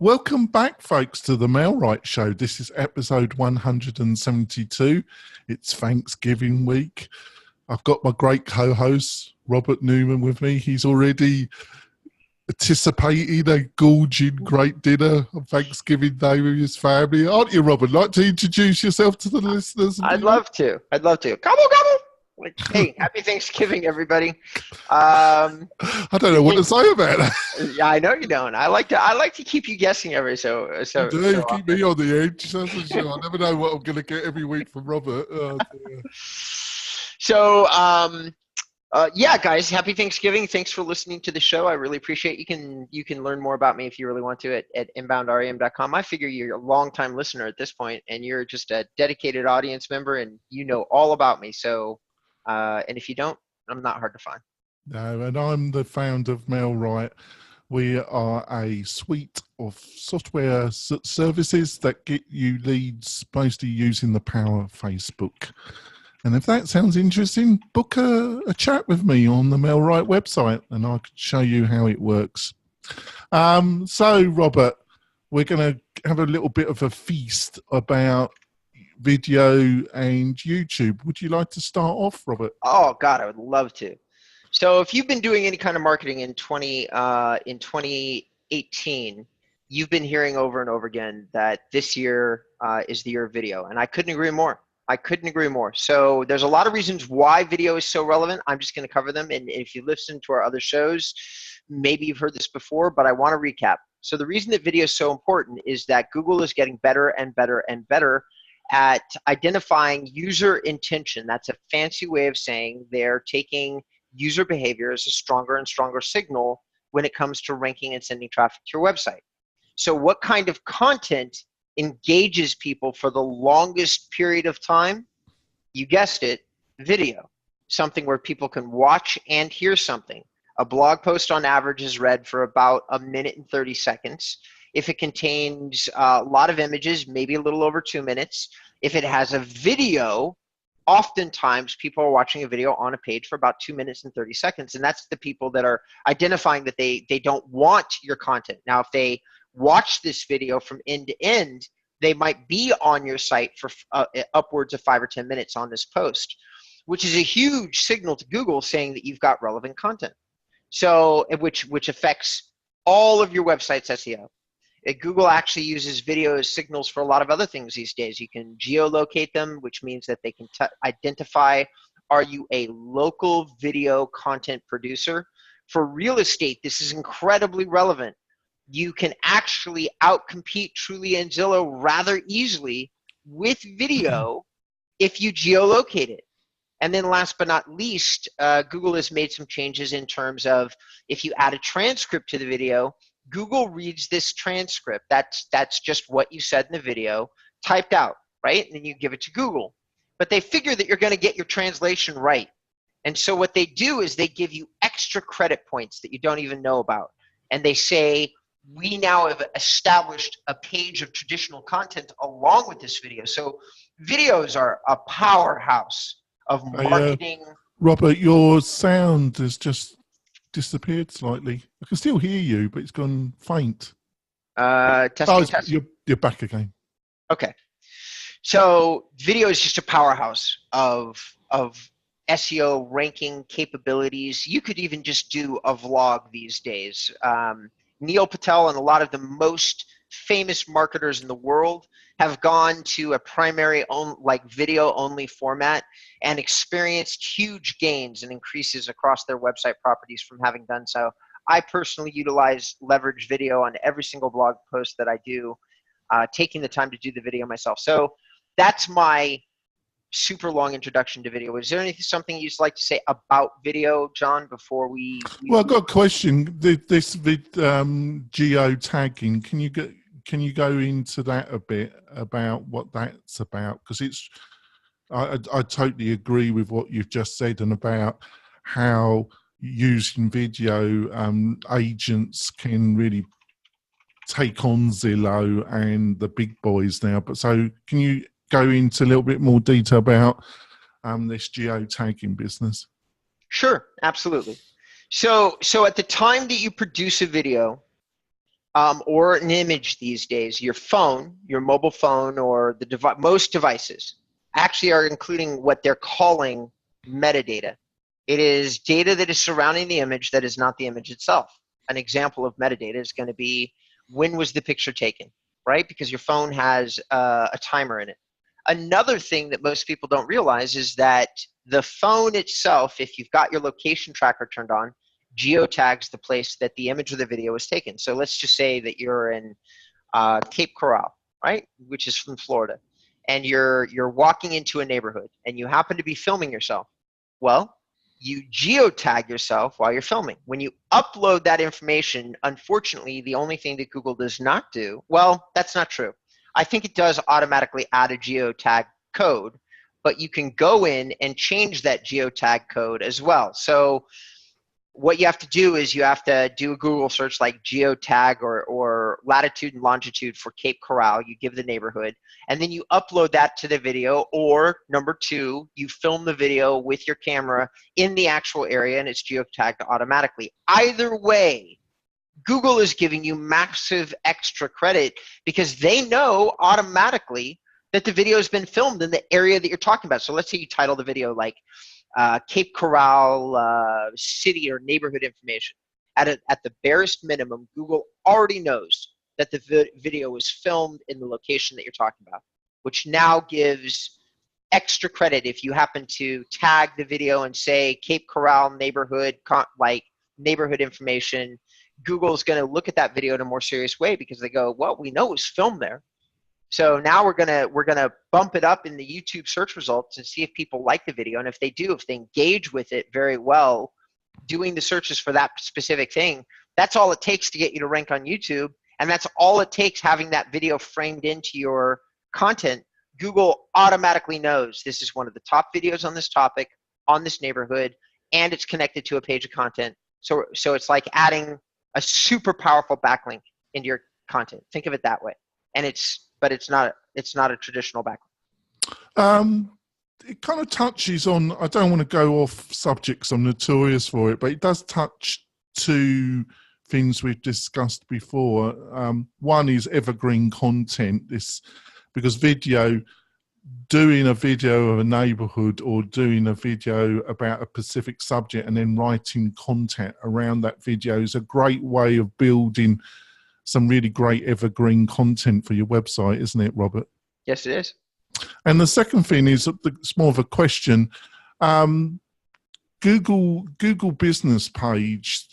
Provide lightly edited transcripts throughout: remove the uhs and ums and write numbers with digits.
Welcome back, folks, to the Mailwright Show. This is episode 172. It's Thanksgiving week. I've got my great co-host, Robert Newman, with me. He's already anticipating a gorging great dinner on Thanksgiving Day with his family. Aren't you, Robert? Like to introduce yourself to the listeners? I'd love to. Gobble, gobble. Like, hey, happy Thanksgiving, everybody. I don't know what to say about that. Yeah, I know you don't. I like to keep you guessing every so. You do keep me on the edge. That's for sure. I never know what I'm going to get every week from Robert. Oh, dear. So, yeah, guys, happy Thanksgiving. Thanks for listening to the show. I really appreciate it. You can learn more about me if you really want to at inboundrem.com. I figure you're a long-time listener at this point, and you're just a dedicated audience member, and you know all about me. So, and if you don't, I'm not hard to find. No, and I'm the founder of Mailwright. We are a suite of software services that get you leads, mostly using the power of Facebook. And if that sounds interesting, book a chat with me on the Mailwright website, and I can show you how it works. So, Robert, we're going to have a little bit of a feast about video and YouTube. Would you like to start off, Robert? Oh, God, I would love to. So if you've been doing any kind of marketing in 2018, you've been hearing over and over again that this year is the year of video, and I couldn't agree more. So there's a lot of reasons why video is so relevant. I'm just going to cover them, and if you listen to our other shows, maybe you've heard this before, but I want to recap. So the reason that video is so important is that Google is getting better and better and better at identifying user intention. That's a fancy way of saying they're taking user behavior as a stronger and stronger signal when it comes to ranking and sending traffic to your website. So what kind of content engages people for the longest period of time? You guessed it, video. Something where people can watch and hear something. A blog post on average is read for about 1 minute and 30 seconds. If it contains a lot of images, maybe a little over 2 minutes. If it has a video, oftentimes people are watching a video on a page for about 2 minutes and 30 seconds. And that's the people that are identifying that they don't want your content. Now, if they watch this video from end to end, they might be on your site for upwards of 5 or 10 minutes on this post, which is a huge signal to Google saying that you've got relevant content. So, which affects all of your website's SEO. Google actually uses video as signals for a lot of other things these days. You can geolocate them, which means that they can identify, are you a local video content producer? For real estate, this is incredibly relevant. You can actually outcompete Trulia and Zillow rather easily with video if you geolocate it. And then last but not least, Google has made some changes in terms of if you add a transcript to the video, Google reads this transcript. That's just what you said in the video, typed out, right? And then you give it to Google. But they figure that you're going to get your translation right. And so what they do is they give you extra credit points that you don't even know about. And they say, we now have established a page of traditional content along with this video. So videos are a powerhouse of marketing. Robert, your sound has just disappeared slightly. I can still hear you, but it's gone faint. Testing. You're back again. Okay. So video is just a powerhouse of SEO ranking capabilities. You could even just do a vlog these days. Neil Patel and a lot of the most famous marketers in the world have gone to a primary video only format and experienced huge gains and increases across their website properties from having done so. I personally leverage video on every single blog post that I do, taking the time to do the video myself. So that's my super long introduction to video. Is there something you'd like to say about video, John, before we Well, I've got a question. This geotagging, can you go into that a bit about what that's about? Because I totally agree with what you've just said and about how using video agents can really take on Zillow and the big boys now. But so can you go into a little bit more detail about this geotagging business? Sure, absolutely. So at the time that you produce a video, or an image these days, your phone, your mobile phone, or most devices actually are including what they're calling metadata. It is data that is surrounding the image that is not the image itself. An example of metadata is going to be, when was the picture taken, right? Because your phone has a timer in it. Another thing that most people don't realize is that the phone itself, if you've got your location tracker turned on, geotags the place that the image or the video was taken. So let's just say that you're in Cape Coral, right, which is from Florida, and you're walking into a neighborhood and you happen to be filming yourself. Well, you geotag yourself while you're filming. When you upload that information, unfortunately, the only thing that Google does not do, well, that's not true. I think it does automatically add a geotag code, but you can go in and change that geotag code as well. So what you have to do is you have to do a Google search like geotag or latitude and longitude for Cape Coral. You give the neighborhood, and then you upload that to the video, or number two, you film the video with your camera in the actual area and it's geotagged automatically. Either way, Google is giving you massive extra credit because they know automatically that the video has been filmed in the area that you're talking about. So let's say you title the video like Cape Coral city or neighborhood information. At the barest minimum, Google already knows that the video was filmed in the location that you're talking about, which now gives extra credit if you happen to tag the video and say Cape Coral neighborhood, like neighborhood information. Google's going to look at that video in a more serious way because they go, well, we know it was filmed there. So now we're gonna bump it up in the YouTube search results and see if people like the video, and if they do, if they engage with it very well, doing the searches for that specific thing, that's all it takes to get you to rank on YouTube, and that's all it takes having that video framed into your content. Google automatically knows this is one of the top videos on this topic, on this neighborhood, and it's connected to a page of content. So it's like adding a super powerful backlink into your content. Think of it that way, and but it's not a traditional backlink. It kind of touches on, I don't want to go off subjects, I'm notorious for it, but it does touch to things we've discussed before. One is evergreen content, because doing a video of a neighborhood or doing a video about a specific subject and then writing content around that video is a great way of building some really great evergreen content for your website, isn't it, Robert? Yes, it is. And the second thing is, it's more of a question. Google business page,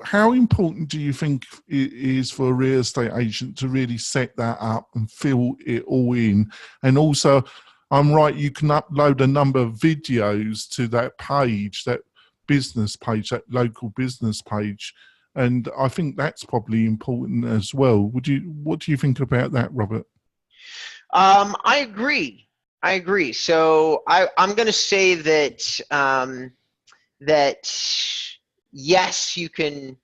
how important do you think it is for a real estate agent to really set that up and fill it all in? And also, I'm right, you can upload a number of videos to that page, that business page, that local business page. And I think that's probably important as well. What do you think about that, Robert? I agree. So I'm going to say that yes, you can.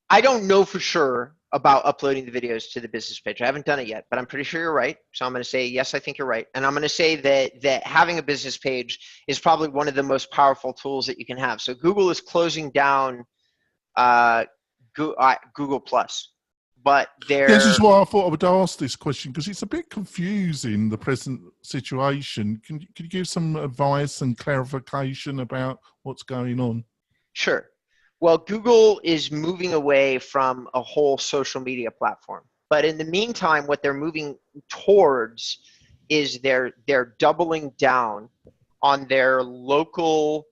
I don't know for sure about uploading the videos to the business page. I haven't done it yet, but I'm pretty sure you're right. So I'm going to say yes, I think you're right, and I'm going to say that having a business page is probably one of the most powerful tools that you can have. So Google is closing down Google Plus, but this is why I thought I would ask this question, because it's a bit confusing, the present situation. Can you give some advice and clarification about what's going on? Sure. Well, Google is moving away from a whole social media platform, but in the meantime, what they're moving towards is they're doubling down on their local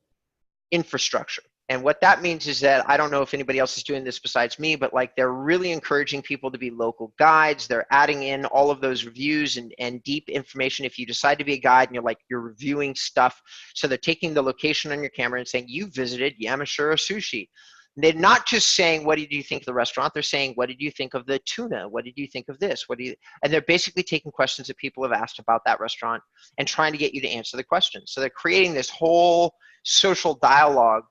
infrastructure. And what that means is that, I don't know if anybody else is doing this besides me, but like they're really encouraging people to be local guides. They're adding in all of those reviews and deep information. If you decide to be a guide and you're reviewing stuff, so they're taking the location on your camera and saying, you visited Yamashiro Sushi. And they're not just saying, what did you think of the restaurant? They're saying, what did you think of the tuna? What did you think of this? And they're basically taking questions that people have asked about that restaurant and trying to get you to answer the questions. So they're creating this whole social dialogue,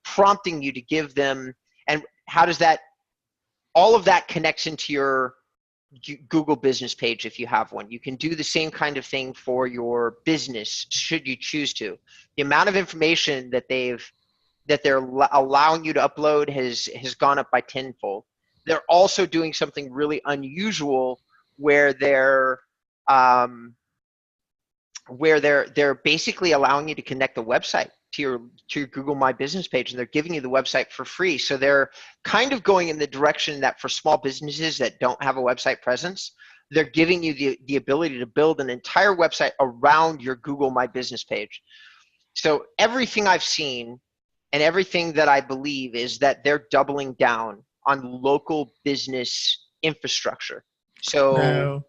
prompting you to give them, and how does that, all of that connects into your Google business page if you have one. You can do the same kind of thing for your business should you choose to. The amount of information that they've that they're allowing you to upload has gone up by tenfold. They're also doing something really unusual where they're basically allowing you to connect the website to your Google My Business page, and they're giving you the website for free. So they're kind of going in the direction that for small businesses that don't have a website presence, they're giving you the ability to build an entire website around your Google My Business page. So everything I've seen and everything that I believe is that they're doubling down on local business infrastructure. So Now,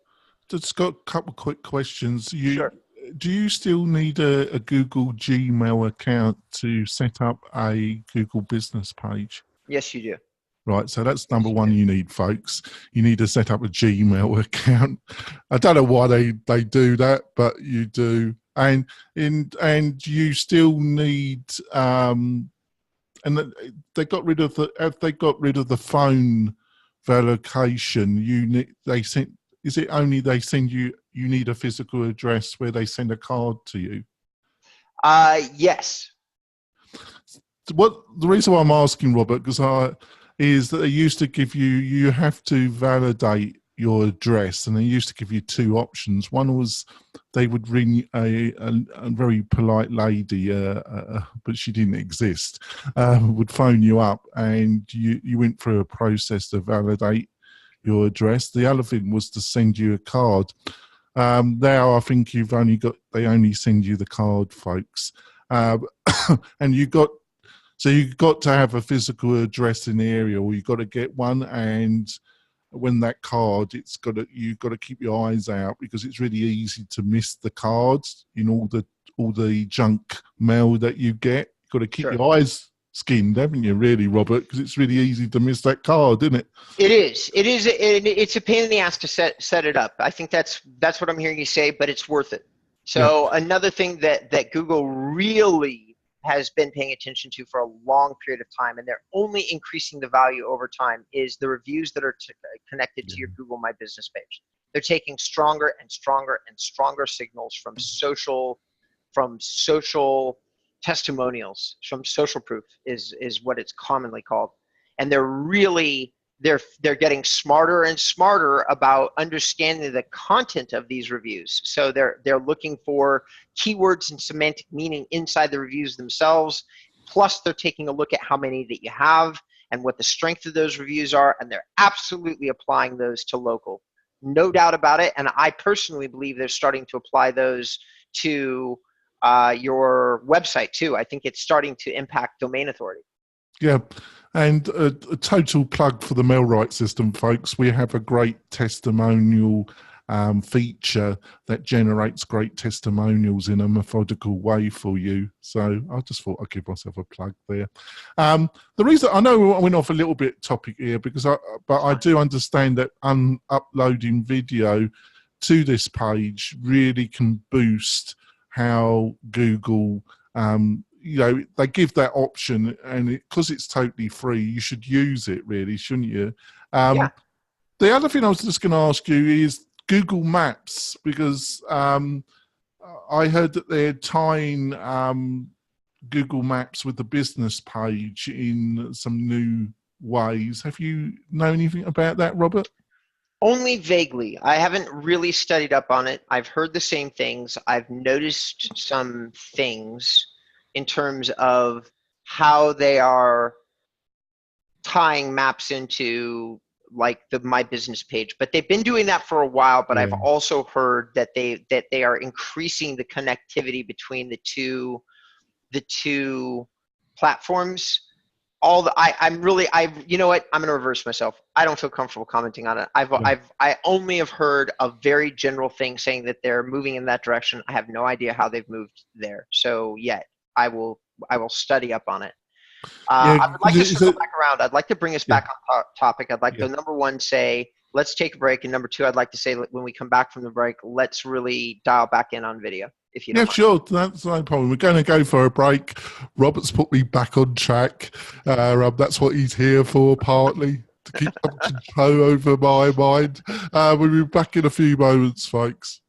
just got a couple of quick questions. sure. Do you still need a Google Gmail account to set up a Google business page? Yes, you do. Right, so that's number Yes, you one do. you need, folks. You need to set up a Gmail account. I don't know why they do that, but you do. And you still need and they got rid of the phone validation. They sent, is it only they send you need a physical address where they send a card to you? Yes. What the reason why I'm asking, Robert, is that they used to give you have to validate your address, and they used to give you two options. One was they would ring a very polite lady, but she didn't exist, would phone you up, and you went through a process to validate your address. The other thing was to send you a card. Now I think they only send you the card, folks, and you've got to have a physical address in the area, or you've got to get one. And when that card, you've got to keep your eyes out, because it's really easy to miss the cards in all the junk mail that you get. You've got to keep Sure. your eyes skinned, haven't you, really, Robert? Because it's really easy to miss that card, isn't it? It is. It is. It's a pain in the ass to set it up. I think that's what I'm hearing you say, but it's worth it. Yeah. So another thing that Google really has been paying attention to for a long period of time, and they're only increasing the value over time, is the reviews that are connected to your Google My Business page. They're taking stronger and stronger and stronger signals from social testimonials, from social proof is what it's commonly called, and they're getting smarter and smarter about understanding the content of these reviews. So they're looking for keywords and semantic meaning inside the reviews themselves. Plus, they're taking a look at how many that you have and what the strength of those reviews are, and they're absolutely applying those to local. No doubt about it. And I personally believe they're starting to apply those to your website too. I think it's starting to impact domain authority. Yeah. And a total plug for the MailRite system, folks. We have a great testimonial feature that generates great testimonials in a methodical way for you. So I just thought I'd give myself a plug there. The reason, I know I went off a little bit topic here, but I do understand that uploading video to this page really can boost how Google they give that option, and because it's totally free, you should use it, really, shouldn't you? Yeah. The other thing I was just going to ask you is Google Maps, because I heard that they're tying Google Maps with the business page in some new ways. Have you know anything about that, Robert? Only vaguely. I haven't really studied up on it. I've heard the same things. I've noticed some things in terms of how they are tying maps into like the My Business page, but they've been doing that for a while. But I've also heard that they are increasing the connectivity between the two platforms. You know what? I'm going to reverse myself. I don't feel comfortable commenting on it. I only have heard a very general thing saying that they're moving in that direction. I have no idea how they've moved there. So I will study up on it. I would like to circle back around. I'd like to bring us back on topic. I'd like to, number one, say, let's take a break. And number two, I'd like to say, when we come back from the break, let's really dial back in on video. If you don't mind. Sure. That's no problem. We're going to go for a break. Robert's put me back on track. That's what he's here for, partly, to keep some control over my mind. We'll be back in a few moments, folks.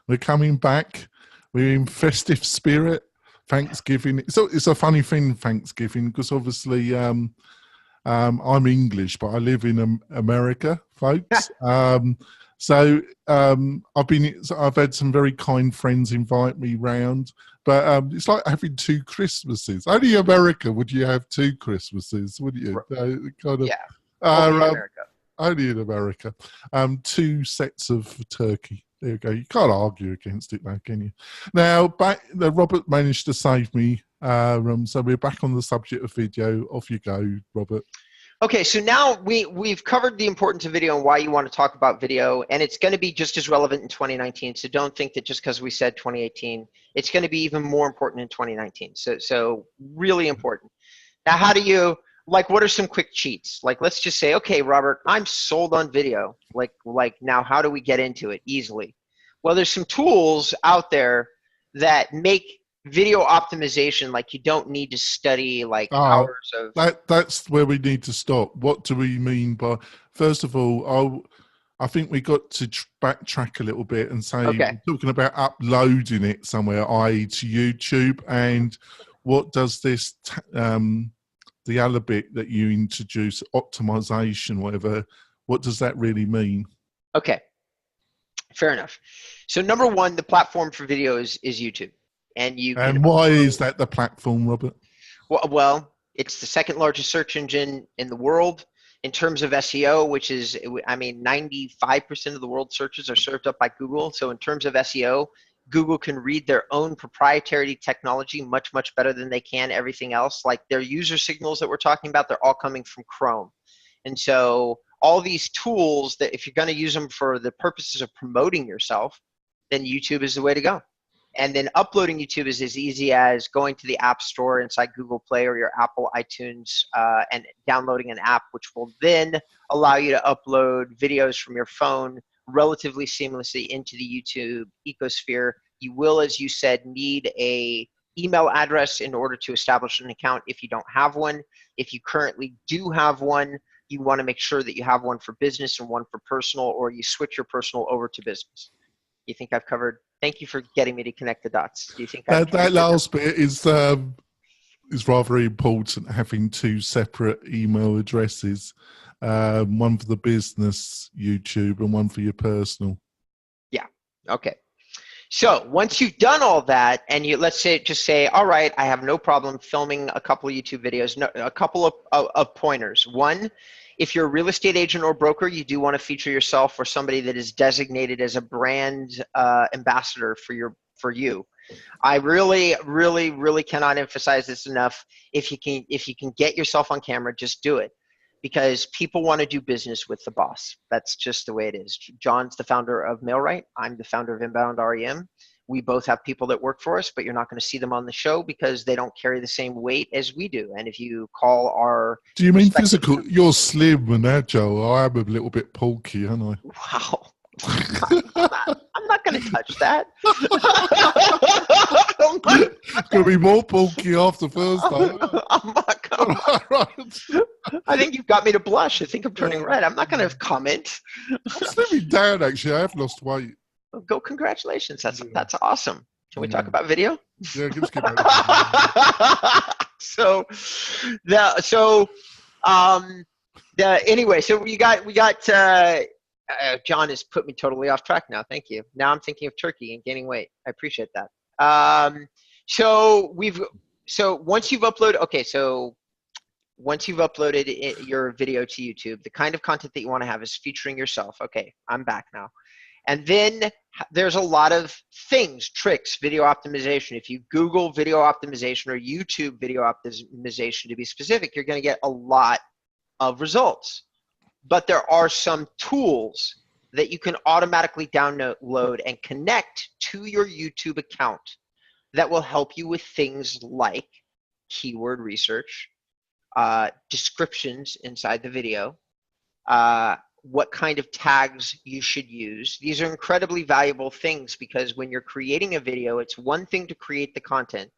We're coming back. we're in festive spirit. Thanksgiving. So it's a funny thing, Thanksgiving, because obviously I'm English, but I live in America, folks. I've had some very kind friends invite me round, but it's like having two Christmases. Only America would you have two Christmases, wouldn't you? Kind of. Yeah. Only in America. Only in America. Two sets of turkey. There you go. You can't argue against it, though, can you? Now, Robert managed to save me. So we're back on the subject of video. Off you go, Robert. Okay, so now we've covered the importance of video and why you want to talk about video, and it's going to be just as relevant in 2019. So don't think that just because we said 2018, it's going to be even more important in 2019. So really important. Now, how do you, like, what are some quick cheats? Like, let's just say, okay, Robert, I'm sold on video. Like now, how do we get into it easily? Well, there's some tools out there that make video optimization like you don't need to study like hours of. That's where we need to stop. What do we mean by? First of all, I think we got to backtrack a little bit and say we're talking about uploading it somewhere, i.e. to YouTube, and what does this the other bit that you introduce, optimization, whatever, what does that really mean? Okay, fair enough. So number one, the platform for video is YouTube. And why is that the platform, Robert? Well, it's the second largest search engine in the world in terms of SEO, which is, I mean, 95% of the world's searches are served up by Google. So in terms of SEO, Google can read their own proprietary technology much, much better than they can everything else. Like their user signals that we're talking about, they're all coming from Chrome. And so all these tools that if you're going to use them for the purposes of promoting yourself, then YouTube is the way to go. And then uploading YouTube is as easy as going to the App Store inside Google Play or your Apple iTunes and downloading an app, which will then allow you to upload videos from your phone relatively seamlessly into the YouTube ecosphere. You will, as you said, need a email address in order to establish an account if you don't have one. If you currently do have one, you want to make sure that you have one for business and one for personal, or you switch your personal over to business. You think I've covered? Thank you for getting me to connect the dots. Do you think that last bit is rather important? Having two separate email addresses, one for the business YouTube and one for your personal. Yeah. Okay. So once you've done all that, and you just say, all right, I have no problem filming a couple of YouTube videos. A couple of pointers. One, if you're a real estate agent or broker, you do want to feature yourself or somebody that is designated as a brand ambassador for you. I really, really, really cannot emphasize this enough. If you can get yourself on camera, just do it, because people want to do business with the boss. That's just the way it is. John's the founder of MailRight. I'm the founder of Inbound REM. We both have people that work for us, but you're not going to see them on the show because they don't carry the same weight as we do. And if you call our... Do you mean physical? You're slim and agile. I am a little bit bulky, aren't I? Wow. I'm not going to touch that. It's going to be more bulky after Thursday. I'm not going. I think you've got me to blush. I think I'm turning red. I'm not going to comment. I'm slimming down, actually. I have lost weight. Go, congratulations. That's awesome. Can we talk about video? Yeah, let's get back. Anyway, so we got John has put me totally off track now. Thank you. Now I'm thinking of turkey and gaining weight. I appreciate that. So once you've uploaded, once you've uploaded your video to YouTube, the kind of content that you want to have is featuring yourself. Okay, I'm back now. And then there's a lot of things, tricks, video optimization. If you Google video optimization or YouTube video optimization to be specific, you're going to get a lot of results. But there are some tools that you can automatically download and connect to your YouTube account that will help you with things like keyword research, descriptions inside the video, what kind of tags you should use. These are incredibly valuable things because when you're creating a video, it's one thing to create the content.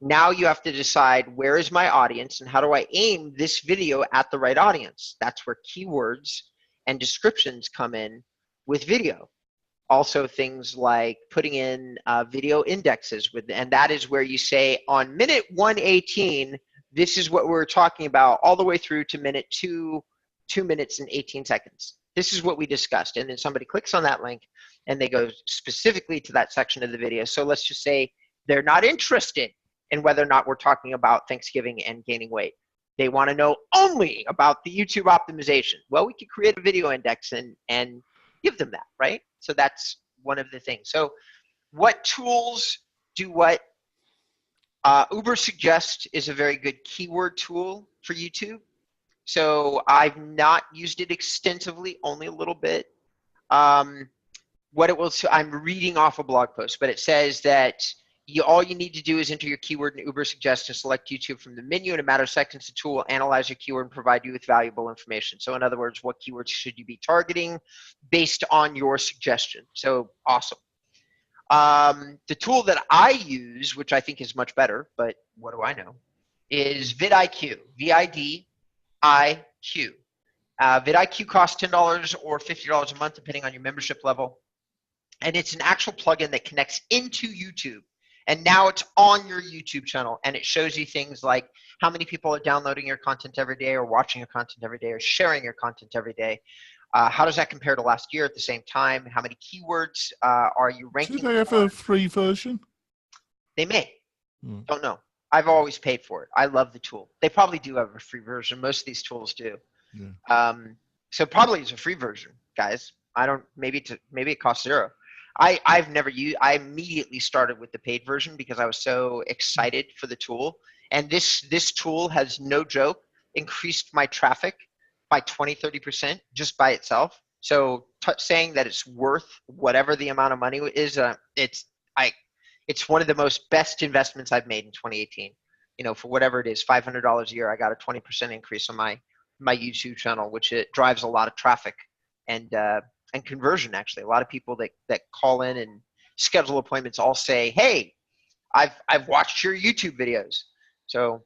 Now you have to decide, where is my audience and how do I aim this video at the right audience? That's where keywords and descriptions come in with video. Also things like putting in video indexes and that is where you say on minute 118, this is what we're talking about all the way through to minute 2 minutes and 18 seconds. This is what we discussed. And then somebody clicks on that link and they go specifically to that section of the video. So let's just say they're not interested in whether or not we're talking about Thanksgiving and gaining weight. They want to know only about the YouTube optimization. Well, we could create a video index and give them that, right? So that's one of the things. So what tools do what? Ubersuggest is a very good keyword tool for YouTube. So I've not used it extensively, only a little bit. What it will, I'm reading off a blog post, but it says that all you need to do is enter your keyword in Ubersuggest and select YouTube from the menu. In a matter of seconds, the tool will analyze your keyword and provide you with valuable information. So in other words, what keywords should you be targeting based on your suggestion? So awesome. The tool that I use, which I think is much better, but what do I know, is vidIQ, VIDIQ. vidIQ costs $10 or $50 a month, depending on your membership level. And it's an actual plugin that connects into YouTube. And now it's on your YouTube channel, and it shows you things like how many people are downloading your content every day or watching your content every day or sharing your content every day. How does that compare to last year at the same time? How many keywords are you ranking? Do they have a free version? They may. Don't know. I've always paid for it. I love the tool. They probably do have a free version. Most of these tools do. Yeah. So probably it's a free version, guys. I don't. Maybe it costs $0. I've never used. I immediately started with the paid version because I was so excited for the tool. And this tool has, no joke, increased my traffic by 20-30% just by itself. So saying that it's worth whatever the amount of money is, it's one of the most best investments I've made in 2018. You know, for whatever it is, $500 a year, I got a 20% increase on my YouTube channel, which it drives a lot of traffic and conversion. Actually, a lot of people that call in and schedule appointments all say, "Hey, I've watched your YouTube videos." So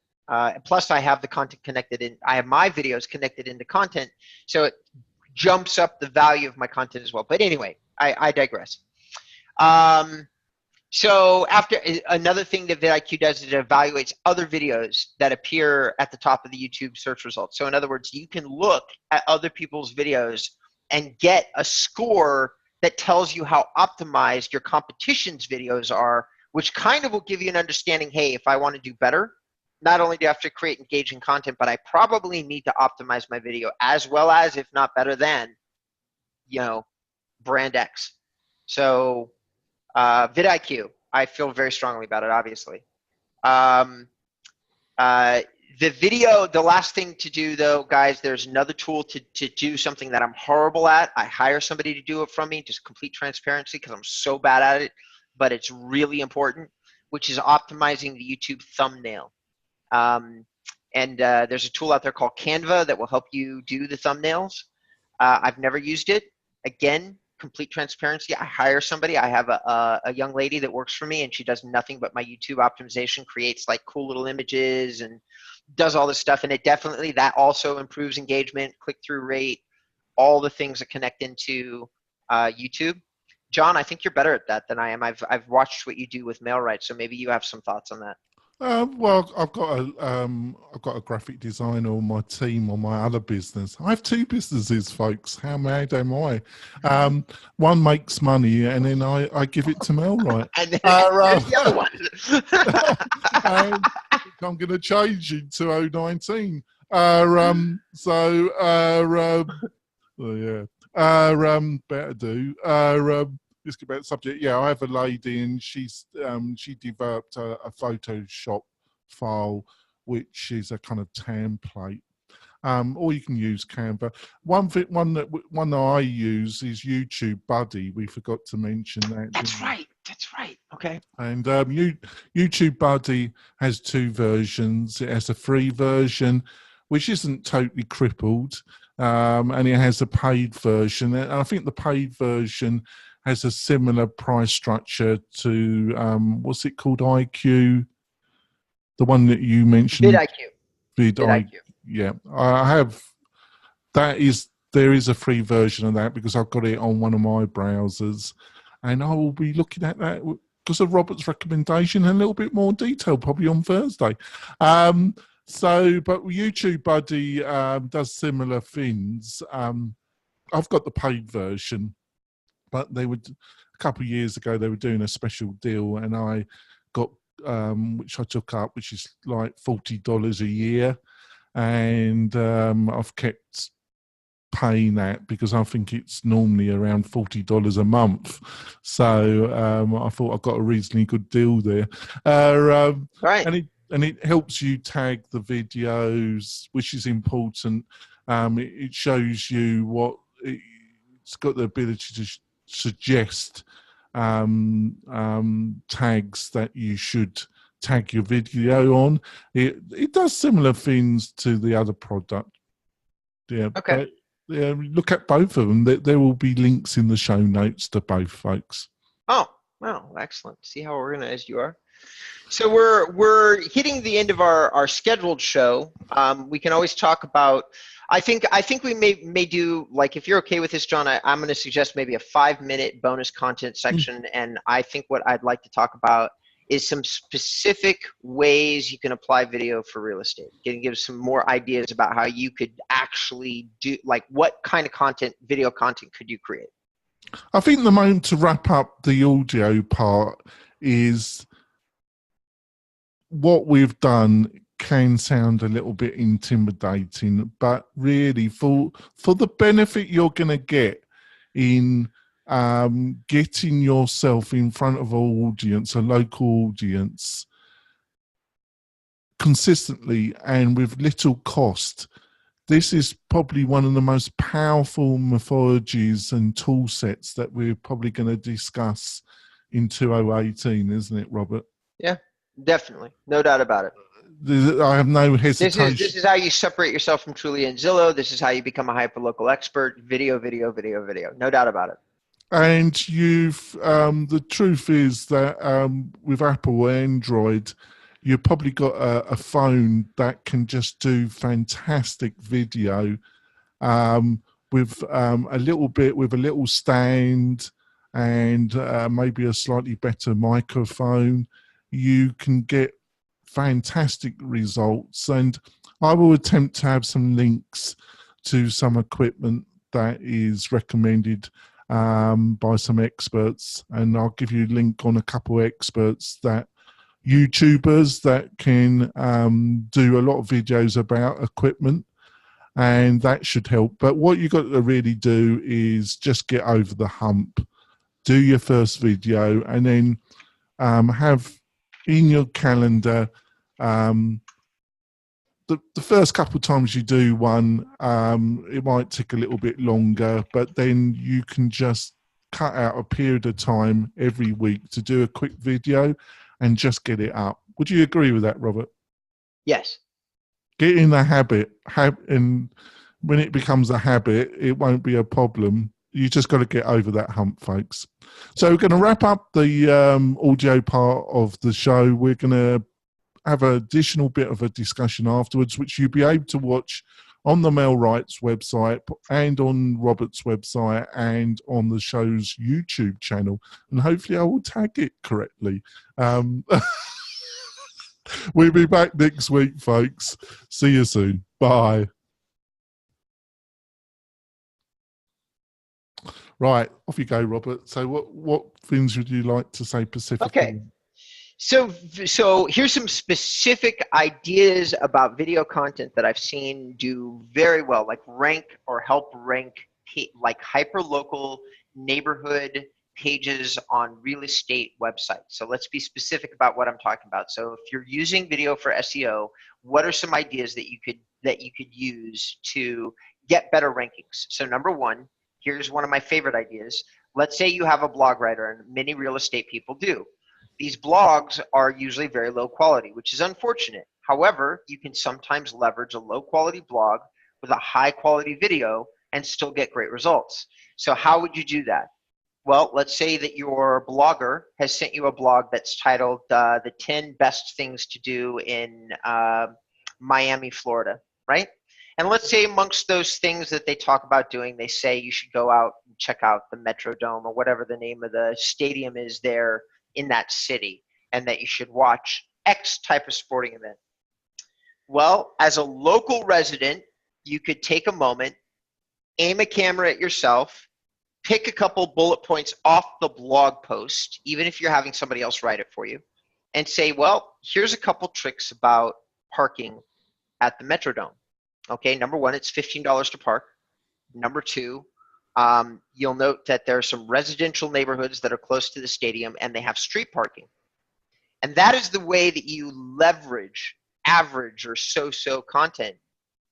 plus I have the content connected in. I have my videos connected into content, so it jumps up the value of my content as well. But anyway, I digress. So after, another thing that vidIQ does is it evaluates other videos that appear at the top of the YouTube search results. So in other words, you can look at other people's videos and get a score that tells you how optimized your competition's videos are, which kind of will give you an understanding, hey, if I want to do better, not only do I have to create engaging content, but I probably need to optimize my video as well as, if not better than, brand X. So vidIQ, I feel very strongly about it, obviously. The video, the last thing to do though, guys, there's another tool to do something that I'm horrible at. I hire somebody to do it from me, just complete transparency, because I'm so bad at it, but it's really important, which is optimizing the YouTube thumbnail. There's a tool out there called Canva that will help you do the thumbnails. I've never used it. Again, complete transparency. I hire somebody. I have a young lady that works for me, and she does nothing but my YouTube optimization, creates like cool little images and does all this stuff. And it definitely, that also improves engagement, click-through rate, all the things that connect into YouTube. John, I think you're better at that than I am. I've watched what you do with MailRite, so maybe you have some thoughts on that. Well, I've got a graphic designer on my team on my other business. I have two businesses, folks. How mad am I? One makes money, and then I give it to MailRite. And then the other one. I'm going to change in 2019. Better do. Let's get back to the subject. Yeah, I have a lady, and she developed a Photoshop file, which is a kind of template. Or you can use Canva. One that I use is YouTube Buddy. We forgot to mention that. That's right. Okay. And YouTube Buddy has two versions. It has a free version, which isn't totally crippled, and it has a paid version. And I think the paid version has a similar price structure to what's it called? IQ, the one that you mentioned. vidIQ. Yeah, I have. There is a free version of that because I've got it on one of my browsers. and I will be looking at that because of Robert's recommendation and a little bit more detail probably on Thursday. But YouTube Buddy does similar things. I've got the paid version, but they would a couple of years ago they were doing a special deal, and I got which I took up, which is like $40 a year, and I've kept paying that because I think it's normally around $40 a month. So I thought I got a reasonably good deal there. Right. And it helps you tag the videos, which is important. It shows you what it's got the ability to suggest tags that you should tag your video on. It does similar things to the other product. Yeah. Okay. But, look at both of them. There will be links in the show notes to both, folks. Oh, wow, excellent. See how organized you are. So we're hitting the end of our scheduled show. We can always talk about. I think we may do, like, if you're okay with this, John. I'm going to suggest maybe a 5-minute bonus content section, and I think what I'd like to talk about is some specific ways you can apply video for real estate. Can give some more ideas about how you could actually do, like, what kind of content, video content, could you create? I think the moment to wrap up the audio part is what we've done can sound a little bit intimidating, but really for the benefit you're going to get in getting yourself in front of an audience, a local audience, consistently and with little cost, this is probably one of the most powerful methodologies and tool sets that we're probably going to discuss in 2018, isn't it, Robert? Yeah, definitely. No doubt about it. I have no hesitation. This is how you separate yourself from Trulia and Zillow. This is how you become a hyperlocal expert. Video, video, video, video. No doubt about it. And the truth is that with Apple or Android, you've probably got a phone that can just do fantastic video with a little stand and maybe a slightly better microphone. You can get fantastic results, and I will attempt to have some links to some equipment that is recommended by some experts, and I'll give you a link on a couple of experts, that YouTubers that can do a lot of videos about equipment, and that should help. But what you got to really do is just get over the hump, do your first video, and then have in your calendar the first couple of times you do one, it might take a little bit longer, but then you can just cut out a period of time every week to do a quick video and just get it up. Would you agree with that, Robert? Yes. Get in the habit, and when it becomes a habit, it won't be a problem. You just got to get over that hump, folks. So we're going to wrap up the audio part of the show. We're going to have an additional bit of a discussion afterwards, which you'll be able to watch on the Mel Wright's website and on Robert's website and on the show's YouTube channel. And hopefully I will tag it correctly. We'll be back next week, folks. See you soon. Bye. Right, off you go, Robert. So what things would you like to say specifically? Okay. So here's some specific ideas about video content that I've seen do very well, like rank or help rank like hyperlocal neighborhood pages on real estate websites. So let's be specific about what I'm talking about. So if you're using video for SEO, what are some ideas that you could use to get better rankings? So number one, here's one of my favorite ideas. Let's say you have a blog writer, and many real estate people do. These blogs are usually very low quality, which is unfortunate. However, you can sometimes leverage a low quality blog with a high quality video and still get great results. So how would you do that? Well, let's say that your blogger has sent you a blog that's titled the 10 best things to do in Miami, Florida, right? And let's say amongst those things that they talk about doing, they say you should go out and check out the Metrodome or whatever the name of the stadium is there in that city, and that you should watch X type of sporting event. Well, as a local resident, you could take a moment, aim a camera at yourself, pick a couple bullet points off the blog post, even if you're having somebody else write it for you, and say, well, here's a couple tricks about parking at the Metrodome. Okay, number one, it's $15 to park. Number two, you'll note that there are some residential neighborhoods that are close to the stadium and they have street parking. And that is the way that you leverage average or so-so content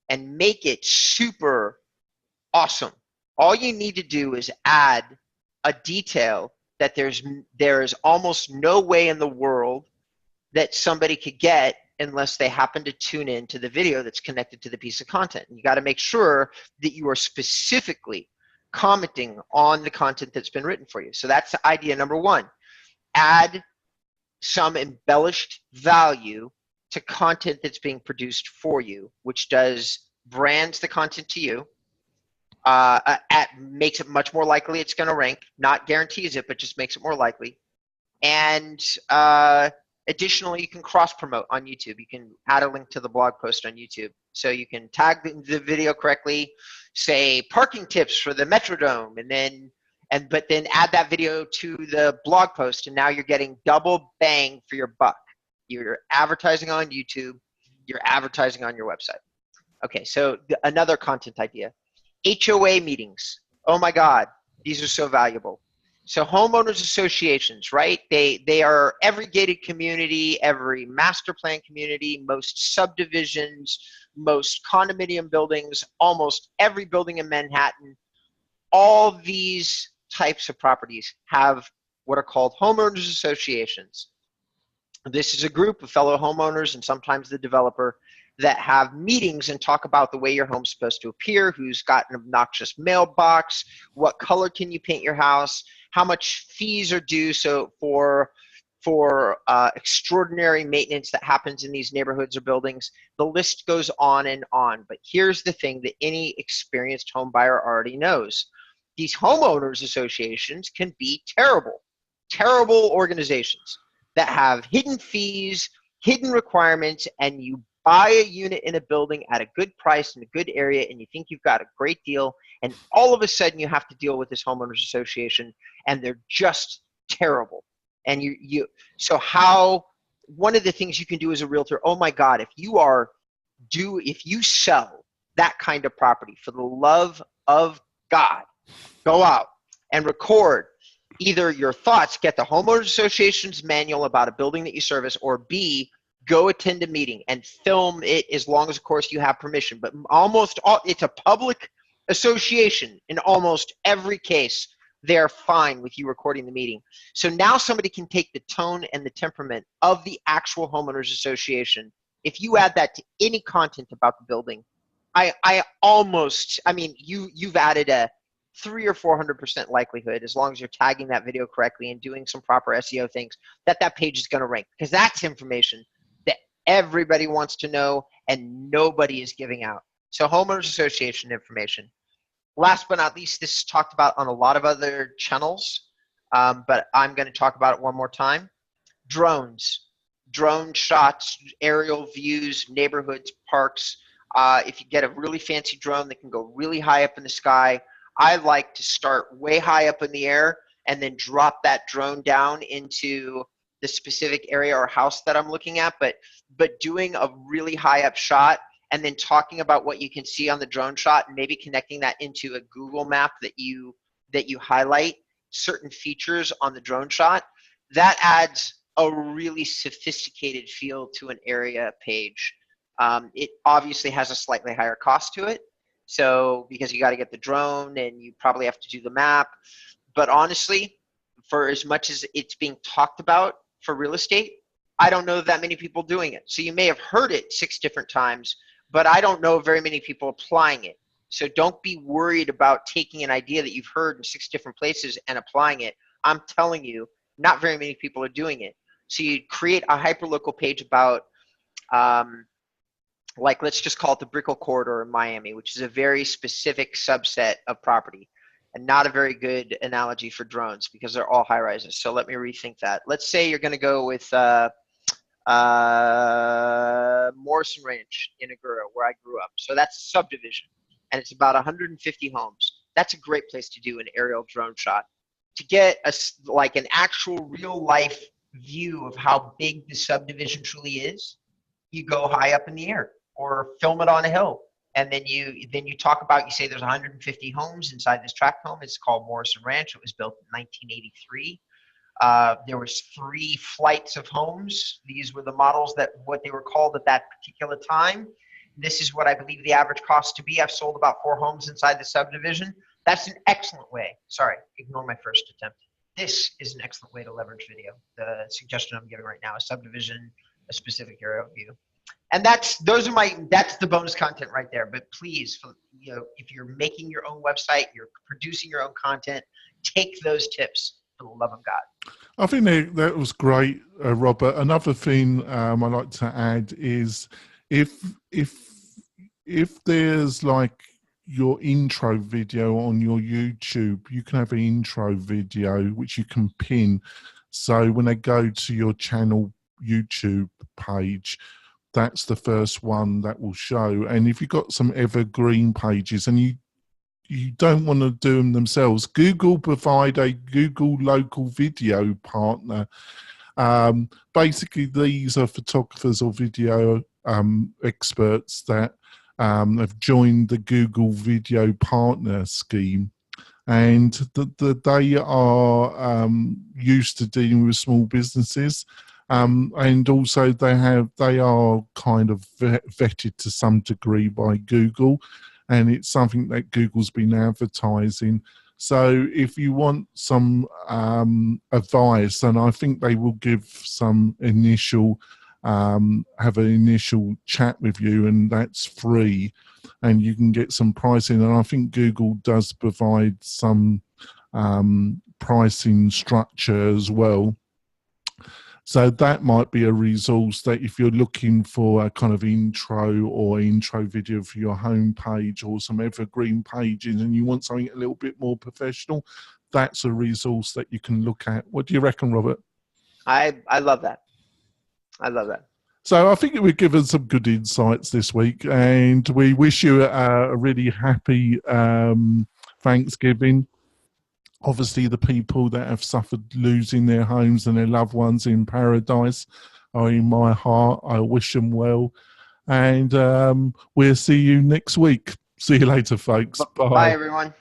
and make it super awesome. All you need to do is add a detail that there is almost no way in the world that somebody could get unless they happen to tune in to the video that's connected to the piece of content. And you got to make sure that you are specifically commenting on the content that's been written for you. So that's idea number one. Add some embellished value to content that's being produced for you, which brands the content to you, makes it much more likely it's going to rank, not guarantees it, but just makes it more likely. And additionally, you can cross-promote on YouTube. You can add a link to the blog post on YouTube. So you can tag the video correctly, say parking tips for the Metrodome, but then add that video to the blog post, and now you're getting double bang for your buck. You're advertising on YouTube, you're advertising on your website. Okay, so another content idea. HOA meetings. Oh my God, these are so valuable. So homeowners associations, right? They are every gated community, every master plan community, most subdivisions, most condominium buildings, almost every building in Manhattan. All these types of properties have what are called homeowners associations. This is a group of fellow homeowners and sometimes the developer that have meetings and talk about the way your home's supposed to appear, who's got an obnoxious mailbox, what color can you paint your house, how much fees are due for extraordinary maintenance that happens in these neighborhoods or buildings. The list goes on and on. But here's the thing that any experienced home buyer already knows. These homeowners associations can be terrible organizations that have hidden fees, hidden requirements, and you buy a unit in a building at a good price in a good area and you think you've got a great deal, and all of a sudden you have to deal with this homeowners association and they're just terrible. And one of the things you can do as a realtor, oh my God, if you sell that kind of property, for the love of God, go out and record either your thoughts, get the homeowners association's manual about a building that you service, or B, go attend a meeting and film it, as long as of course you have permission. But it's a public association in almost every case. They're fine with you recording the meeting. So now somebody can take the tone and the temperament of the actual homeowners association. If you add that to any content about the building, you've added a 300 or 400% likelihood, as long as you're tagging that video correctly and doing some proper SEO things, that page is going to rank, because that's information that everybody wants to know and nobody is giving out. So homeowners association information. Last but not least, this is talked about on a lot of other channels, but I'm going to talk about it one more time. Drones, drone shots, aerial views, neighborhoods, parks. If you get a really fancy drone that can go really high up in the sky, I like to start way high up in the air and then drop that drone down into the specific area or house that I'm looking at, but doing a really high up shot and then talking about what you can see on the drone shot and maybe connecting that into a Google map that you highlight certain features on the drone shot, that adds a really sophisticated feel to an area page. It obviously has a slightly higher cost to it, so because you got to get the drone and you probably have to do the map. But honestly, for as much as it's being talked about for real estate, I don't know that many people doing it. So you may have heard it 6 different times, but I don't know very many people applying it. So don't be worried about taking an idea that you've heard in 6 different places and applying it. I'm telling you, not very many people are doing it. So you create a hyperlocal page about like let's just call it the Brickell Corridor in Miami, which is a very specific subset of property and not a very good analogy for drones because they're all high rises. So let me rethink that. Let's say you're going to go with Morrison Ranch in Agoura, where I grew up. So that's a subdivision, and it's about 150 homes. That's a great place to do an aerial drone shot to get like an actual real life view of how big the subdivision truly is. You go high up in the air or film it on a hill. And then you talk about, you say there's 150 homes inside this tract home. It's called Morrison Ranch. It was built in 1983. There was 3 flights of homes. These were the models that what they were called at that particular time. This is what I believe the average cost to be. I've sold about 4 homes inside the subdivision. That's an excellent way. Sorry, ignore my first attempt. This is an excellent way to leverage video. The suggestion I'm giving right now is subdivision, a specific aerial view. And that's the bonus content right there. But please, if you're making your own website, you're producing your own content, take those tips for the love of God. I think that was great, Robert. Another thing I'd like to add is if there's like your intro video on your YouTube, you can have an intro video which you can pin. So when they go to your channel YouTube page, that's the first one that will show. And if you've got some evergreen pages and you don't want to do them themselves, Google provide a Google local video partner. Basically, these are photographers or video experts that have joined the Google Video Partner Scheme. And they are used to dealing with small businesses. And also they are kind of vetted to some degree by Google, and it's something that Google's been advertising. So if you want some advice, and I think they will give some initial, have an initial chat with you, and that's free, and you can get some pricing. And I think Google does provide some pricing structure as well. So that might be a resource that if you're looking for a kind of intro video for your homepage or some evergreen pages and you want something a little bit more professional, that's a resource that you can look at. What do you reckon, Robert? I love that. I love that. So I think we've given some good insights this week, and we wish you a really happy Thanksgiving. Obviously, the people that have suffered losing their homes and their loved ones in paradise are in my heart. I wish them well. And we'll see you next week. See you later, folks. Bye, everyone.